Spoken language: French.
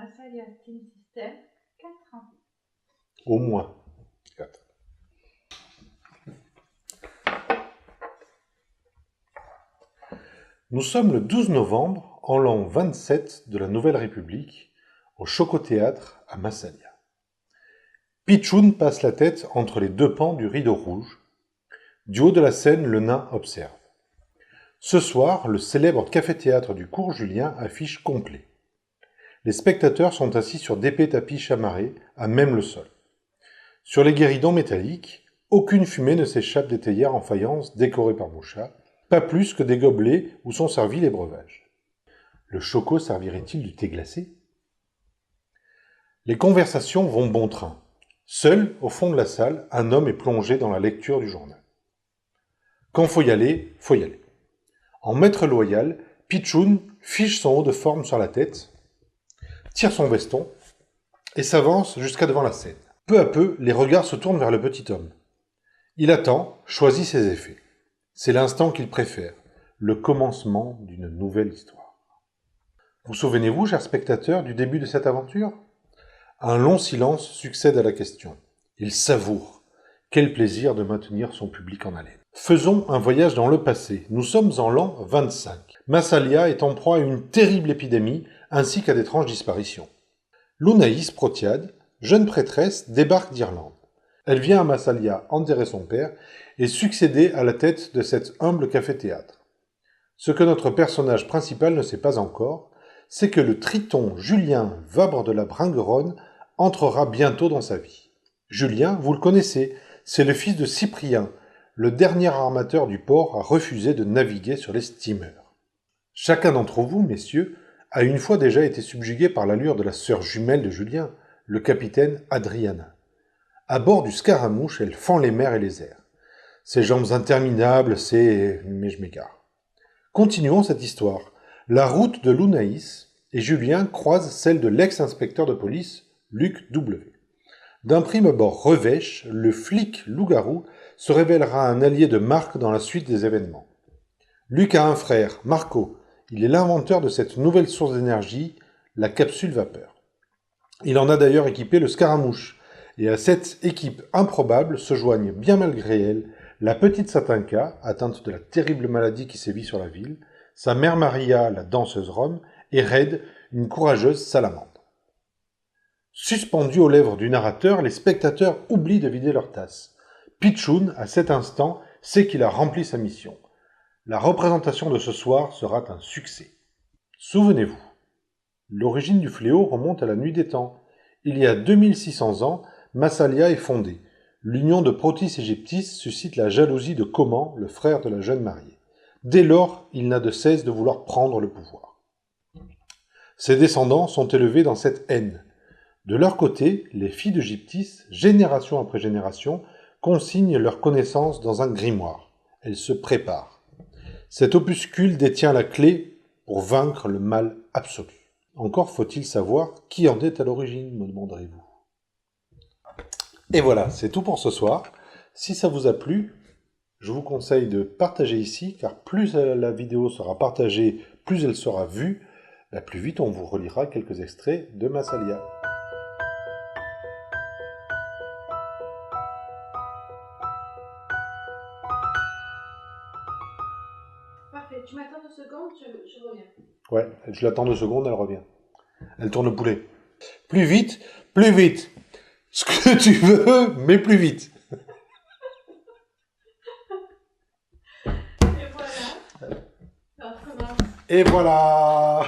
Massalia Team System, 4 ans. Au moins 4. Nous sommes le 12 novembre, en l'an 27 de la Nouvelle République, au Choco-Théâtre à Massalia. Pichoun passe la tête entre les deux pans du rideau rouge. Du haut de la scène, le nain observe. Ce soir, le célèbre café-théâtre du cours Julien affiche complet. Les spectateurs sont assis sur d'épais tapis chamarrés, à même le sol. Sur les guéridons métalliques, aucune fumée ne s'échappe des théières en faïence décorées par Mouchat, pas plus que des gobelets où sont servis les breuvages. Le choco servirait-il du thé glacé? Les conversations vont bon train. Seul, au fond de la salle, un homme est plongé dans la lecture du journal. Quand faut y aller, faut y aller. En maître loyal, Pichoun fiche son haut de forme sur la tête, tire son veston et s'avance jusqu'à devant la scène. Peu à peu, les regards se tournent vers le petit homme. Il attend, choisit ses effets. C'est l'instant qu'il préfère, le commencement d'une nouvelle histoire. Vous souvenez-vous, chers spectateurs, du début de cette aventure? Un long silence succède à la question. Il savoure. Quel plaisir de maintenir son public en haleine. Faisons un voyage dans le passé. Nous sommes en l'an 25. Massalia est en proie à une terrible épidémie ainsi qu'à d'étranges disparitions. Lounaïs Protiade, jeune prêtresse, débarque d'Irlande. Elle vient à Massalia enterrer son père et succéder à la tête de cet humble café-théâtre. Ce que notre personnage principal ne sait pas encore, c'est que le triton Julien Vabre de la Bringueronne entrera bientôt dans sa vie. Julien, vous le connaissez, c'est le fils de Cyprien, le dernier armateur du port à refuser de naviguer sur les steamers. Chacun d'entre vous, messieurs, a une fois déjà été subjugué par l'allure de la sœur jumelle de Julien, le capitaine Adriana. À bord du Scaramouche, elle fend les mers et les airs. Ses jambes interminables, mais je m'égare. Continuons cette histoire. La route de Lounaïs et Julien croisent celle de l'ex-inspecteur de police, Luc W. D'un prime abord revêche, le flic loup-garou se révélera un allié de marque dans la suite des événements. Luc a un frère, Marco. Il est l'inventeur de cette nouvelle source d'énergie, la capsule vapeur. Il en a d'ailleurs équipé le Scaramouche. Et à cette équipe improbable se joignent, bien malgré elle, la petite Satinka, atteinte de la terrible maladie qui sévit sur la ville, sa mère Maria, la danseuse rome, et Red, une courageuse salamandre. Suspendus aux lèvres du narrateur, les spectateurs oublient de vider leur tasse. Pichoun, à cet instant, sait qu'il a rempli sa mission. La représentation de ce soir sera un succès. Souvenez-vous, l'origine du fléau remonte à la nuit des temps. Il y a 2600 ans, Massalia est fondée. L'union de Protis et Gyptis suscite la jalousie de Coman, le frère de la jeune mariée. Dès lors, il n'a de cesse de vouloir prendre le pouvoir. Ses descendants sont élevés dans cette haine. De leur côté, les filles de Gyptis, génération après génération, consignent leurs connaissances dans un grimoire. Elles se préparent. Cet opuscule détient la clé pour vaincre le mal absolu. Encore faut-il savoir qui en est à l'origine, me demanderez-vous. Et voilà, c'est tout pour ce soir. Si ça vous a plu, je vous conseille de partager ici, car plus la vidéo sera partagée, plus elle sera vue, plus vite on vous relira quelques extraits de Massalia. Parfait, tu m'attends 2 secondes, je reviens. Ouais, je l'attends 2 secondes, elle revient. Elle tourne le poulet. Plus vite, plus vite. Ce que tu veux, mais plus vite. Et voilà. Ça recommence. Et voilà.